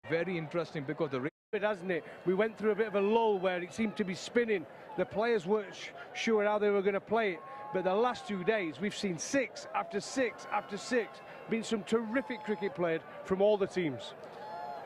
Very interesting because the hasn't it? We went through a bit of a lull where it seemed to be spinning. The players weren't sure how they were going to play it. But the last 2 days, we've seen 6 after 6 after 6. Been some terrific cricket played from all the teams.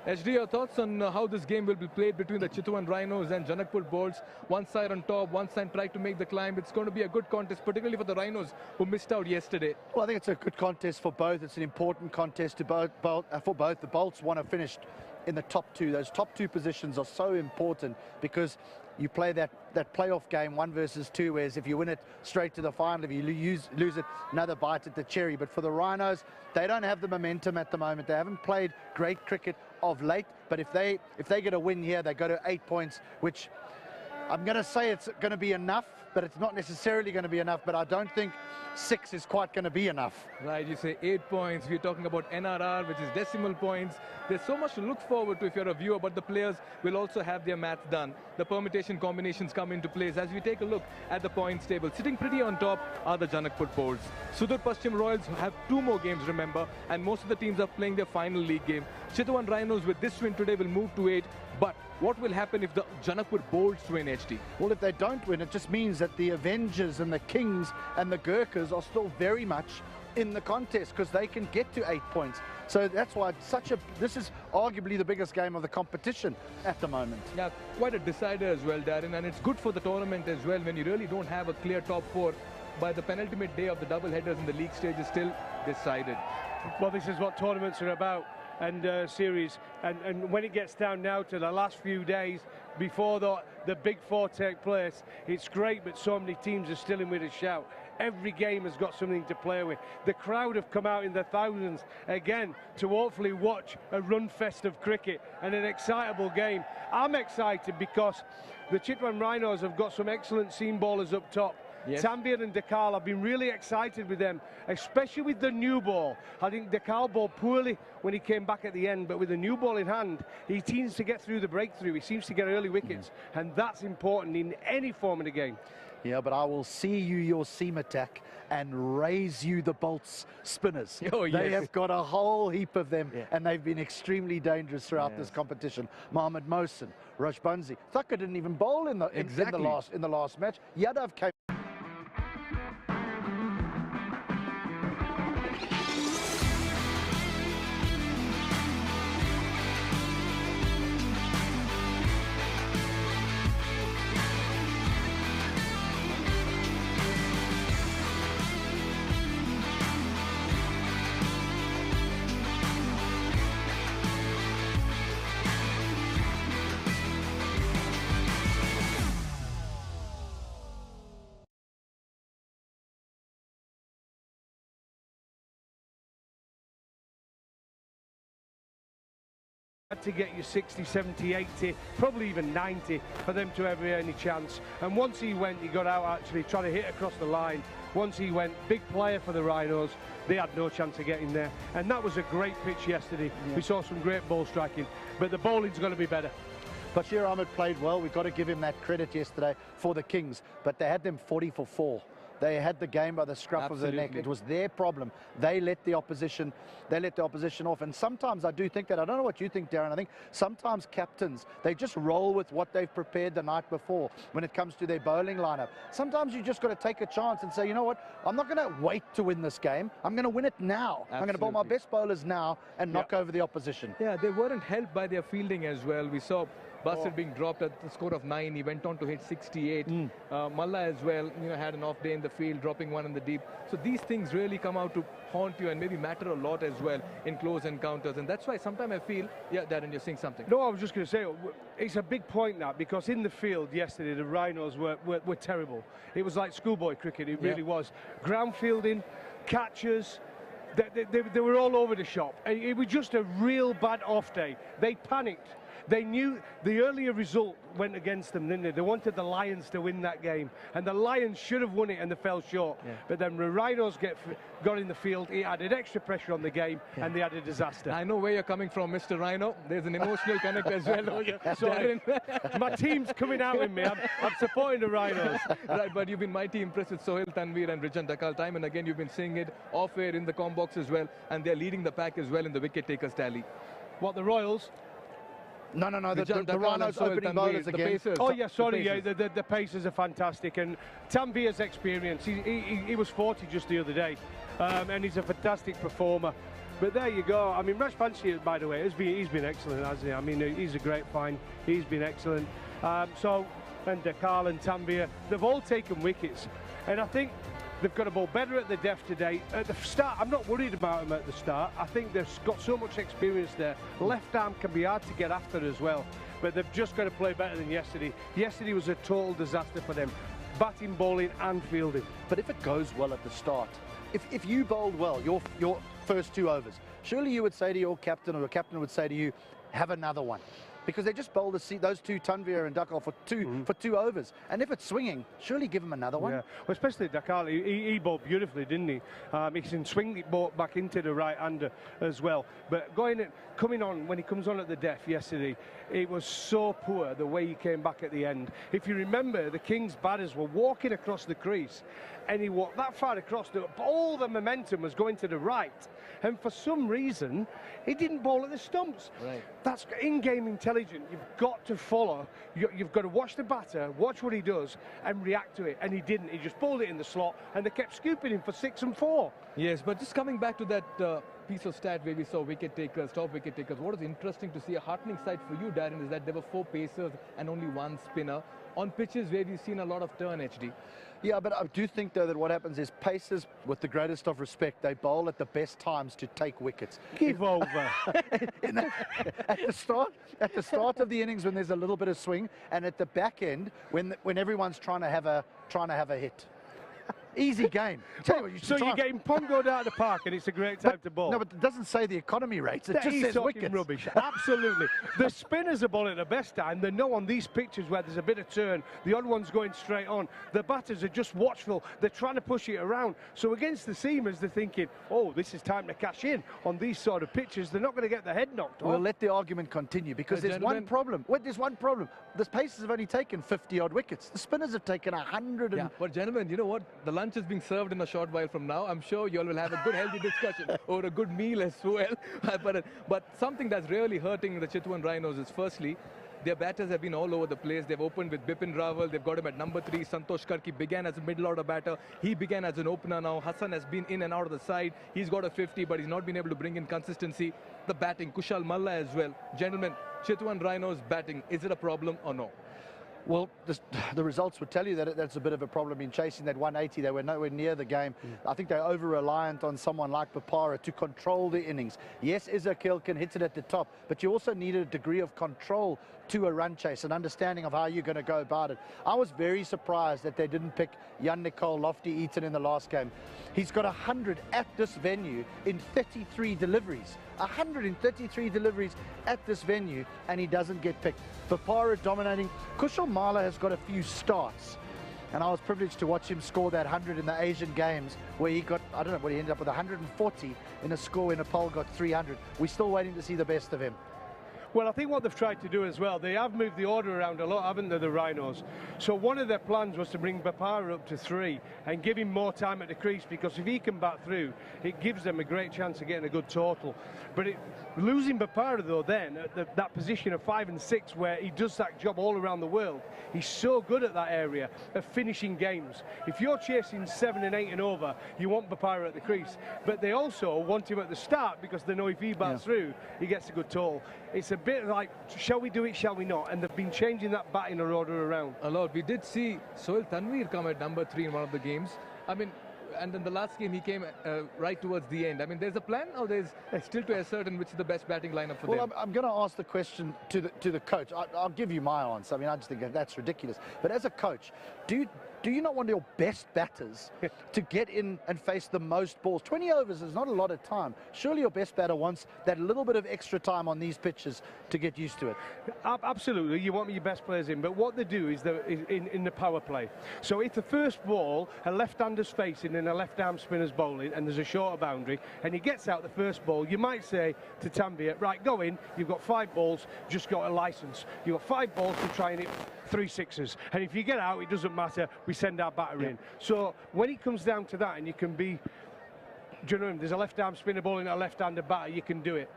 HD, your thoughts on how this game will be played between the Chitwan Rhinos and Janakpur Bolts? One side on top, one side trying to make the climb. It's going to be a good contest, particularly for the Rhinos who missed out yesterday. Well, I think it's a good contest for both. It's an important contest for both. The Bolts want to finish in the top 2. Those top 2 positions are so important because you play that playoff game 1 versus 2, whereas if you win it straight to the final, if you lose it, another bite at the cherry. But for the Rhinos, they don't have the momentum at the moment. They haven't played great cricket of late, but if they get a win here, they go to 8 points, which I'm going to say it's going to be enough, but it's not necessarily going to be enough. But I don't think 6 is quite going to be enough. Right, you say 8 points. We're talking about NRR, which is decimal points. There's so much to look forward to if you're a viewer, but the players will also have their maths done. The permutation combinations come into place as we take a look at the points table. Sitting pretty on top are the Janakpur Bolts. Sudur Paschim Royals have 2 more games, remember, and most of the teams are playing their final league game. Chitwan Rhinos with this win today will move to 8, but what will happen if the Janakpur Bolts win, HD? Well, if they don't win, it just means that the Avengers and the Kings and the Gurkhas are still very much in the contest because they can get to 8 points. So that's why it's this is arguably the biggest game of the competition at the moment. Yeah, quite a decider as well, Darren, and it's good for the tournament as well when you really don't have a clear top 4. By the penultimate day of the double headers in the league stage is still decided. Well, this is what tournaments are about. And series, and when it gets down now to the last few days before the big 4 take place, it's great, but so many teams are still in with a shout. Every game has got something to play with. The crowd have come out in the thousands again to hopefully watch a run fest of cricket and an excitable game. I'm excited because the Chitwan Rhinos have got some excellent seam bowlers up top. Yes. Tambir and Dakal, I've been really excited with them, especially with the new ball. I think Dakal bowled poorly when he came back at the end, but with the new ball in hand, he seems to get through the breakthrough. He seems to get early wickets, and that's important in any form of the game. Yeah, but I will see you your seam attack and raise you the Bolts spinners. Oh, yes. They have got a whole heap of them, and they've been extremely dangerous throughout this competition. Mohammad Mohsin, Rashbanzi. Thakkar didn't even bowl in the last match. Yadav came. To get you 60, 70, 80, probably even 90 for them to have any chance. And once he went, he got out actually trying to hit across the line. Once he went, big player for the Rhinos, they had no chance of getting there. And that was a great pitch yesterday. Yeah. We saw some great ball striking, but the bowling's going to be better. Bashir Ahmed played well. We've got to give him that credit yesterday for the Kings, but they had them 40 for 4. They had the game by the scruff of the neck. It was their problem. They let the opposition off. And sometimes I do think that, I don't know what you think, Darren, I think sometimes captains, they just roll with what they've prepared the night before when it comes to their bowling lineup. Sometimes you just got to take a chance and say, you know what, I'm not going to wait to win this game. I'm going to win it now. Absolutely. I'm going to bowl my best bowlers now and knock over the opposition. Yeah, they weren't helped by their fielding as well. We saw Bassett being dropped at the score of 9. He went on to hit 68. Malla as well, had an off day in the field, dropping one in the deep. So these things really come out to haunt you and maybe matter a lot as well in close encounters. And that's why sometimes I feel, yeah, Darren, you're saying something. No, I was just going to say, it's a big point now, because in the field yesterday, the Rhinos were terrible. It was like schoolboy cricket, it really was. Ground fielding, catchers, they were all over the shop. It was just a real bad off day. They panicked. They knew the earlier result went against them, didn't they? They wanted the Lions to win that game, and the Lions should have won it, and they fell short. Yeah. But then the Rhinos got in the field, it added extra pressure on the game, and they had a disaster. I know where you're coming from, Mr. Rhino. There's an emotional connect as well. Sorry, my team's coming out in me. I'm supporting the Rhinos. Right, but you've been mighty impressed with Sohail Tanvir and Rijan Dakal. Time and again, you've been seeing it off-air in the com box as well, and they're leading the pack as well in the wicket takers tally. What, the Royals? No, the Janakpur and Rhinos Ncell, opening Tanvir, bowlers the again. Pacers. Oh yeah, sorry, The yeah, Pacers. the Pacers are fantastic, and Tanvir's experience. He was 40 just the other day, and he's a fantastic performer. But there you go. I mean, Rajpanchi, by the way, he's been excellent, hasn't he? I mean, he's a great find. He's been excellent. And Carl and Tanvir, they've all taken wickets, and I think they've got a ball better at the depth today. At the start, I'm not worried about them at the start. I think they've got so much experience there. Left arm can be hard to get after as well, but they've just got to play better than yesterday. Yesterday was a total disaster for them, batting, bowling and fielding. But if it goes well at the start, if you bowled well, your first 2 overs, surely you would say to your captain, or your captain would say to you, have another one. Because they just bowled those two, Tanvir and Dakal, for two overs. And if it's swinging, surely give him another one. Yeah, well, especially Dakal, he bowled beautifully, didn't he? He can swing it back into the right-hander as well. But coming on, when he comes on at the death yesterday, it was so poor the way he came back at the end. If you remember, the Kings batters were walking across the crease, and he walked that far across, but all the momentum was going to the right. And for some reason, he didn't bowl at the stumps. Right. That's in-game intelligence. You've got to follow. You've got to watch the batter, watch what he does, and react to it. And he didn't. He just bowled it in the slot, and they kept scooping him for 6 and 4. Yes, but just coming back to that piece of stat where we saw wicket takers, top wicket takers, what is interesting to see, a heartening sight for you, Darren, is that there were 4 pacers and only 1 spinner on pitches where we've seen a lot of turn, HD. Yeah, but I do think, though, that what happens is pacers, with the greatest of respect, they bowl at the best times to take wickets. Give over. At the start of the innings, when there's a little bit of swing, and at the back end, when everyone's trying to have a hit. Easy game. Tell you what, you should So try. you're getting pongoed out of the park, and it's a great time to bowl. No, but it doesn't say the economy rates. It just He's says talking wickets. rubbish. Absolutely. The spinners are bowling at the best time. They know on these pitches where there's a bit of turn, the odd one's going straight on. The batters are just watchful. They're trying to push it around. So against the seamers, they're thinking, oh, this is time to cash in. On these sort of pitches, they're not going to get their head knocked off. We'll let the argument continue, because there's one problem. Wait, there's one problem. The pacers have only taken 50-odd wickets. The spinners have taken 100. Yeah, but gentlemen, you know what? The lunch is being served in a short while from now. I'm sure you all will have a good, healthy discussion over a good meal as well. But something that's really hurting the Chitwan Rhinos is, firstly, their batters have been all over the place. They've opened with Bipin Rawal. They've got him at number 3. Santosh Karki began as a middle order batter. He began as an opener now. Hassan has been in and out of the side. He's got a 50, but he's not been able to bring in consistency. The batting, Kushal Malla as well. Gentlemen, Chitwan Rhinos batting, is it a problem or no? Well, the results would tell you that that's a bit of a problem in chasing that 180. They were nowhere near the game. I think they're over-reliant on someone like Bapara to control the innings. Yes, Ezekiel can hit it at the top, but you also need a degree of control to a run chase, an understanding of how you're going to go about it. I was very surprised that they didn't pick Jan Nicole Lofty-Eaton in the last game. He's got 100 at this venue in 33 deliveries. 133 deliveries at this venue, and he doesn't get picked. Bapara dominating. Kushal Malla has got a few starts, and I was privileged to watch him score that 100 in the Asian Games, where he got, I don't know what he ended up with, 140 in a score when Nepal got 300. We're still waiting to see the best of him. Well, I think what they've tried to do as well, they have moved the order around a lot, haven't they, the Rhinos? So one of their plans was to bring Bapara up to 3 and give him more time at the crease, because if he can bat through, it gives them a great chance of getting a good total. But losing Bapara, though, then, at that position of 5 and 6, where he does that job all around the world, he's so good at that area of finishing games. If you're chasing 7 and 8 and over, you want Bapara at the crease. But they also want him at the start, because they know if he bats through, he gets a good total. It's a bit like, shall we do it, shall we not? And they've been changing that batting order around. A lot. We did see Sohail Tanvir come at number 3 in one of the games. I mean, and in the last game, he came right towards the end. I mean, there's a plan, or there's still to ascertain which is the best batting lineup for them? Well, I'm going to ask the question to the coach. I'll give you my answer. I mean, I just think that's ridiculous. But as a coach, do you not want your best batters to get in and face the most balls? 20 overs is not a lot of time. Surely your best batter wants that little bit of extra time on these pitches to get used to it. Absolutely, you want your best players in, but what they do is in the power play. So if the first ball, a left-hander's facing and a left-arm spinner's bowling, and there's a shorter boundary, and he gets out the first ball, you might say to Tanvir, right, go in, you've got 5 balls, just got a licence. You've got 5 balls to try and hit 3 sixes, and if you get out, it doesn't matter, we send our batter in. So when it comes down to that, and you can be, do you know, there's a left-arm spinner bowling a left-handed batter, you can do it.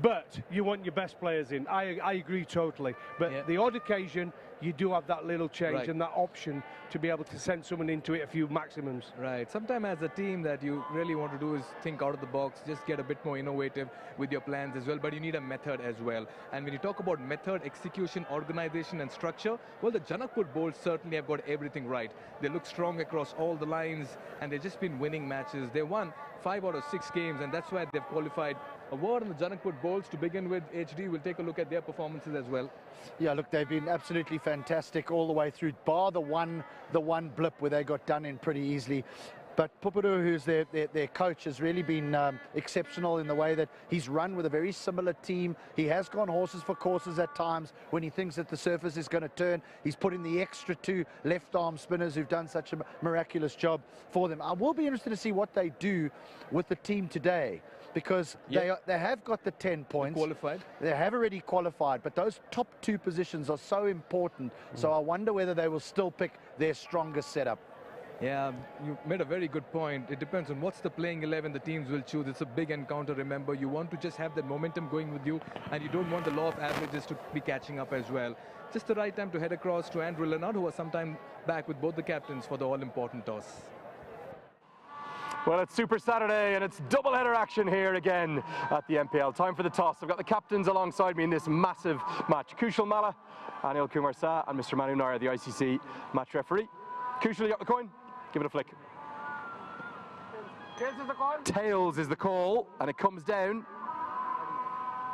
but you want your best players in. I agree totally. But the odd occasion, you do have that little change and that option to be able to send someone into it a few maximums. Right. Sometimes as a team that you really want to do is think out of the box, just get a bit more innovative with your plans as well, but you need a method as well. And when you talk about method, execution, organization and structure, well, the Janakpur Bolts certainly have got everything right. They look strong across all the lines and they've just been winning matches. They won 5 out of 6 games and that's why they've qualified. A word on the Janakpur Bolts to begin with. HD, we'll take a look at their performances as well. Yeah, look, they've been absolutely fantastic all the way through, bar the one blip where they got done in pretty easily. But Pupuru, who's their coach, has really been exceptional in the way that he's run with a very similar team. He has gone horses for courses at times when he thinks that the surface is going to turn. He's put in the extra 2 left-arm spinners who've done such a miraculous job for them. I will be interested to see what they do with the team today, because they have got the 10 points. They're qualified. They have already qualified, but those top 2 positions are so important. So I wonder whether they will still pick their strongest setup. Yeah, you made a very good point. It depends on what's the playing 11 the teams will choose. It's a big encounter, remember. You want to just have that momentum going with you, and you don't want the law of averages to be catching up as well. Just the right time to head across to Andrew Leonard, who was sometime back with both the captains for the all-important toss. Well, it's Super Saturday and it's double-header action here again at the NPL. Time for the toss. I've got the captains alongside me in this massive match. Kushal Malla, Anil Kumar Sa and Mr. Manu Nair, the ICC match referee. Kushal, you got the coin? Give it a flick. Tails is the call? Tails is the call, and it comes down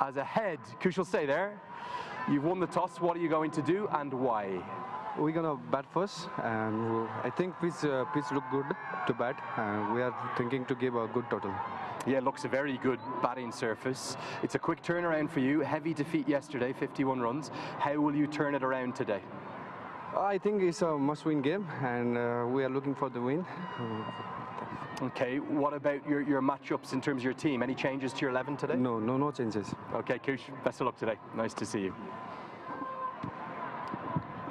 as a head. Kushal, stay there. You've won the toss. What are you going to do and why? We're gonna bat first, and I think pitch look good to bat, and we are thinking to give a good total. Yeah, it looks a very good batting surface. It's a quick turnaround for you. Heavy defeat yesterday, 51 runs. How will you turn it around today? I think it's a must-win game, and we are looking for the win. Okay, what about your matchups in terms of your team? Any changes to your 11 today? No changes. Okay, Kush, best of luck today. Nice to see you.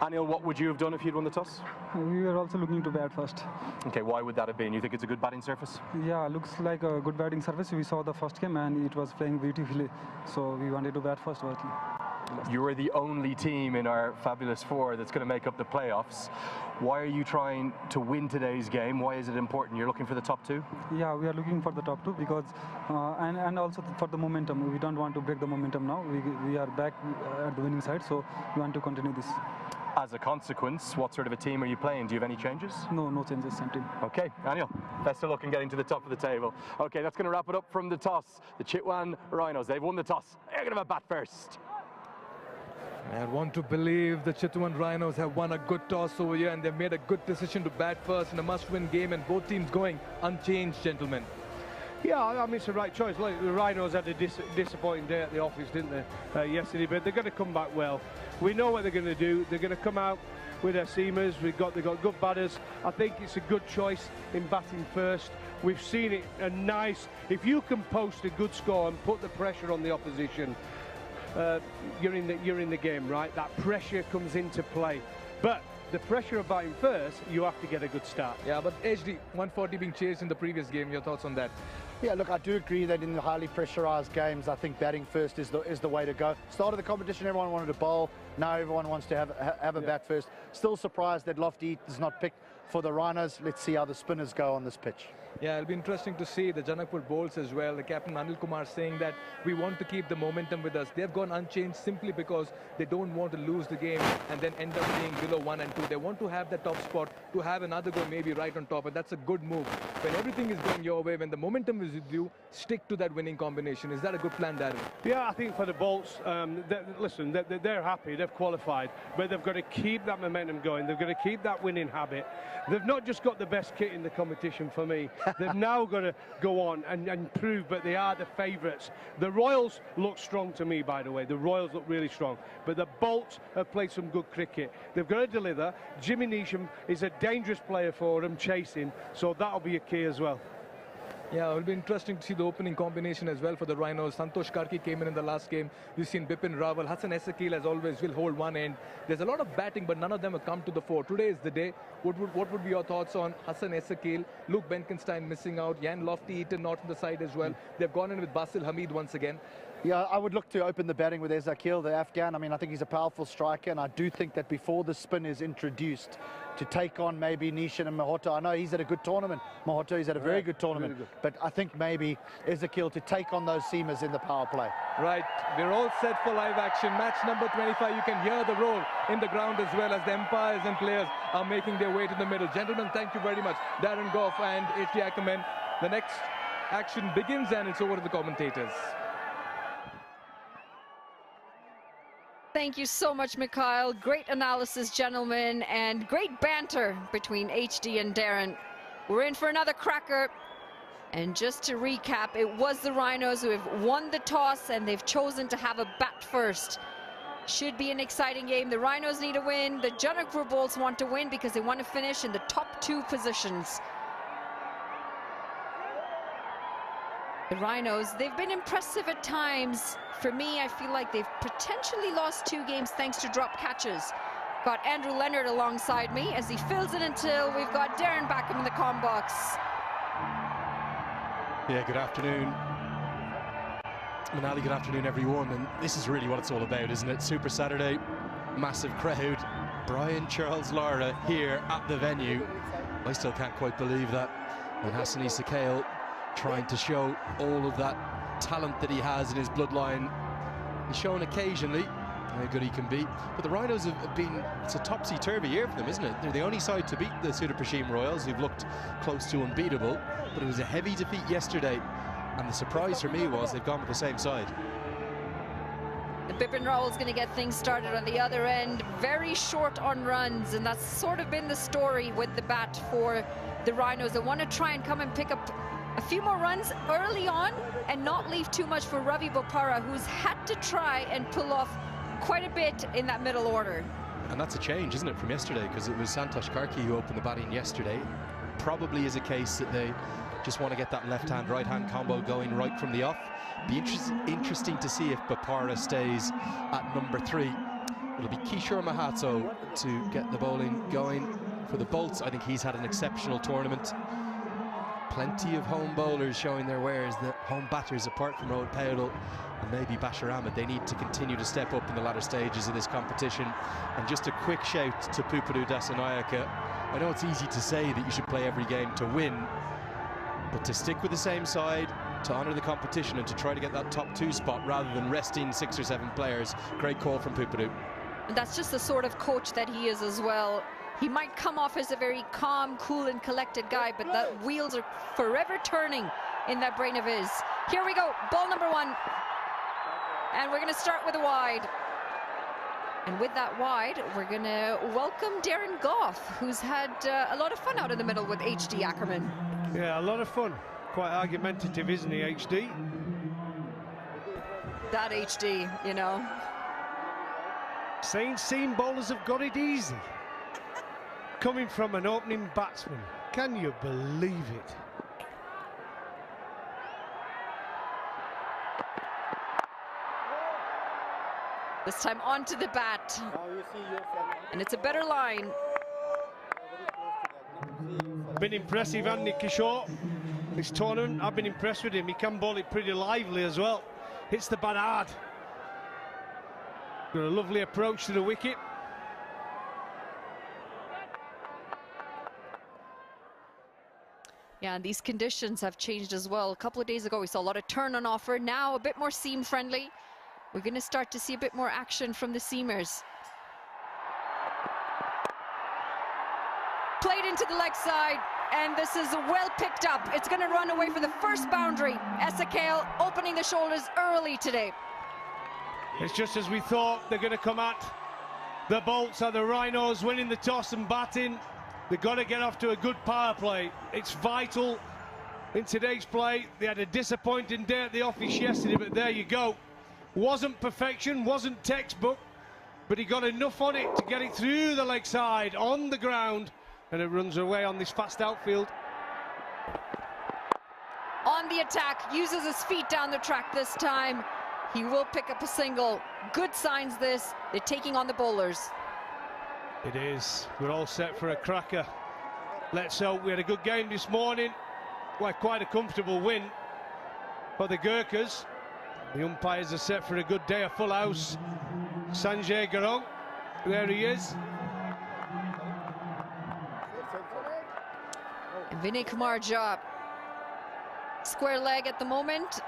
Anil, what would you have done if you'd won the toss? We were also looking to bat first. Okay, why would that have been? You think it's a good batting surface? Yeah, looks like a good batting surface. We saw the first game and it was playing beautifully. So we wanted to bat first. You are the only team in our fabulous 4 that's going to make up the playoffs. Why are you trying to win today's game? Why is it important? You're looking for the top 2? Yeah, we are looking for the top 2 because, and also for the momentum. We don't want to break the momentum now. We are back at the winning side, so we want to continue this. As a consequence, what sort of a team are you playing? Do you have any changes? No changes, same team. Okay, Anil, best of luck in getting to the top of the table. Okay, that's going to wrap it up from the toss. The Chitwan Rhinos, they've won the toss. They're going to have a bat first. I want to believe the Chitwan Rhinos have won a good toss over here and they've made a good decision to bat first in a must-win game, and both teams going unchanged, gentlemen. Yeah, I mean, it's the right choice. Like, the Rhinos had a disappointing day at the office, didn't they, yesterday, but they're going to come back well. We know what they're going to do. They're going to come out with their seamers. They've got good batters. I think it's a good choice in batting first. We've seen it a nice, if you can post a good score and put the pressure on the opposition, you're in the game, right? That pressure comes into play. But the pressure of batting first, you have to get a good start. Yeah, but HD, 140 being chased in the previous game. Your thoughts on that? Yeah, look, I do agree that in the highly pressurised games, I think batting first is the way to go. Start of the competition, everyone wanted to bowl. Now everyone wants to have a bat first. Still surprised that Lofty is not picked for the Rhinos. Let's see how the spinners go on this pitch. Yeah, it'll be interesting to see the Janakpur Bolts as well. The captain Anil Kumar saying that we want to keep the momentum with us. They've gone unchanged simply because they don't want to lose the game and then end up being below 1 and 2. They want to have the top spot, to have another go maybe right on top, and that's a good move. When everything is going your way, when the momentum is with you, stick to that winning combination. Is that a good plan, Darren? Yeah, I think for the Bolts, listen, they're happy, they've qualified, but they've got to keep that momentum going. They've got to keep that winning habit. They've not just got the best kit in the competition for me. They've now got to go on and prove, but they are the favourites. The Royals look strong to me, by the way. The Royals look really strong. But the Bolts have played some good cricket. They've got to deliver. Jimmy Neesham is a dangerous player for them, chasing, so that'll be a key as well. Yeah, it'll be interesting to see the opening combination as well for the Rhinos. Santosh Karki came in the last game. You've seen Bipin Rawal. Hassan Ezekiel, as always, will hold one end. There's a lot of batting, but none of them have come to the fore. Today is the day. What would be your thoughts on Hassan Ezekiel, Luke Benkenstein missing out, Jan Lofty Eaton not on the side as well. They've gone in with Basil Hamid once again. Yeah, I would look to open the batting with Ezekiel, the Afghan. I mean, I think he's a powerful striker, and I do think that before the spin is introduced, to take on maybe Nishan and Mahoto. I know he's had a good tournament. Mahoto, he's had a very good tournament. Really good. But I think maybe Ezekiel to take on those seamers in the power play. Right, we're all set for live action. Match number 25, you can hear the roll in the ground as well as the umpires and players are making their way to the middle. Gentlemen, thank you very much. Darren Goff and H.D. Ackerman. The next action begins and it's over to the commentators. Thank you so much, Mikhail. Great analysis, gentlemen, and great banter between HD and Darren. We're in for another cracker. And just to recap, it was the Rhinos who have won the toss and they've chosen to have a bat first. Should be an exciting game. The Rhinos need a win. The Janakpur Bolts want to win because they want to finish in the top 2 positions. The Rhinos, they've been impressive at times. For me, I feel like they've potentially lost 2 games thanks to drop catches. Got Andrew Leonard alongside me as he fills it until we've got Darren back in the comm box. Yeah, good afternoon. Manali, good afternoon, everyone. And this is really what it's all about, isn't it? Super Saturday, massive crowd. Brian Charles Lara here at the venue. I still can't quite believe that. And Hassani Sakale trying to show all of that talent that he has in his bloodline. He's shown occasionally how good he can be. But the Rhinos have been, it's a topsy-turvy year for them, isn't it? They're the only side to beat the Sudapashim Royals, who've looked close to unbeatable. But it was a heavy defeat yesterday. And the surprise for me was they've gone with the same side. The Bipin Rawal is going to get things started on the other end. Very short on runs, and that's sort of been the story with the bat for the Rhinos. They want to try and come and pick up a few more runs early on and not leave too much for Ravi Bopara, who's had to try and pull off quite a bit in that middle order. And that's a change, isn't it, from yesterday? Because it was Santosh Karki who opened the batting yesterday. Probably is a case that they just want to get that left-hand, right-hand combo going right from the off. Be interesting to see if Bopara stays at number 3. It'll be Kishore Mahatso to get the bowling going for the Bolts. I think he's had an exceptional tournament. Plenty of home bowlers showing their wares. The home batters, apart from Rohit Paudel and maybe Bashir Ahmed, they need to continue to step up in the latter stages of this competition. And just a quick shout to Pupadu Dasanayaka. I know it's easy to say that you should play every game to win, but to stick with the same side, to honour the competition and to try to get that top 2 spot rather than resting 6 or 7 players, great call from Pupadu. And that's just the sort of coach that he is as well. He might come off as a very calm, cool and collected guy, but the wheels are forever turning in that brain of his. Here we go, ball number 1. And we're going to start with a wide. And with that wide, we're going to welcome Darren Goff, who's had a lot of fun out in the middle with H.D. Ackerman. Yeah, a lot of fun. Quite argumentative, isn't he, H.D.? That H.D., you know. Saying seam bowlers have got it easy. Coming from an opening batsman. Can you believe it? This time onto the bat. And it's a better line. Been impressive, hasn't he, Kishore? This tournament, I've been impressed with him. He can bowl it pretty lively as well. Hits the bat hard. Got a lovely approach to the wicket. Yeah, and these conditions have changed as well. A couple of days ago, we saw a lot of turn on offer. Now a bit more seam friendly. We're going to start to see a bit more action from the seamers. Played into the leg side, and this is well picked up. It's going to run away for the first boundary. Esakale opening the shoulders early today. It's just as we thought. They're going to come at the Bolts are the Rhinos winning the toss and batting. They've got to get off to a good power play. It's vital in today's play. They had a disappointing day at the office yesterday, but there you go. Wasn't perfection, wasn't textbook, but he got enough on it to get it through the leg side, on the ground, and it runs away on this fast outfield. On the attack, uses his feet down the track this time. He will pick up a single. Good signs this. They're taking on the bowlers. It is. We're all set for a cracker. Let's hope. We had a good game this morning. Well, quite a comfortable win for the Gurkhas. The umpires are set for a good day, a full house. Sanjay Garong, there he is. And Vinay Kumar Jha, square leg at the moment.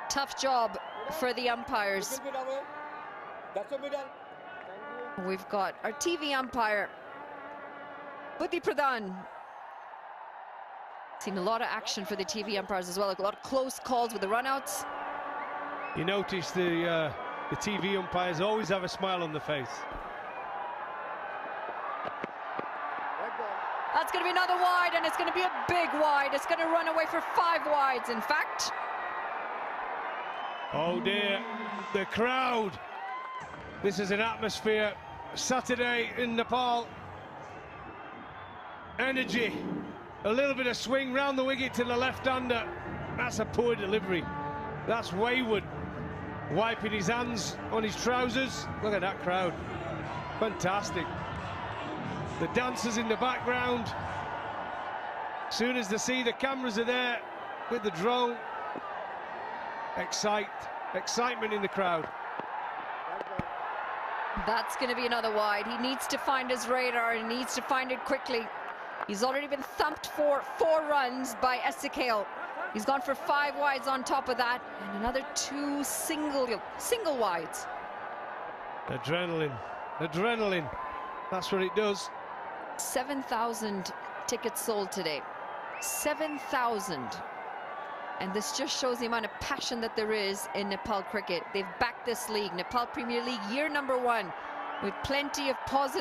Tough job for the umpires. We've got our TV umpire, Buddhi Pradhan. Seen a lot of action for the TV umpires as well, like a lot of close calls with the runouts. You notice the TV umpires always have a smile on their face. That's going to be another wide, and it's going to be a big wide. It's going to run away for 5 wides, in fact. Oh dear, the crowd. This is an atmosphere. Saturday in Nepal. Energy. A little bit of swing round the wicket to the left-hander. That's a poor delivery. That's wayward. Wiping his hands on his trousers. Look at that crowd. Fantastic. The dancers in the background. As soon as they see the cameras are there with the drone. Excitement in the crowd. That's going to be another wide. He needs to find his radar, and he needs to find it quickly. He's already been thumped for 4 runs by Ezekiel. He's gone for 5 wides on top of that, and another 2 single wides. Adrenaline. That's what it does. 7,000 tickets sold today. 7,000. And this just shows the amount of passion that there is in Nepal cricket. They've backed this league, Nepal Premier League, year number 1, with plenty of positive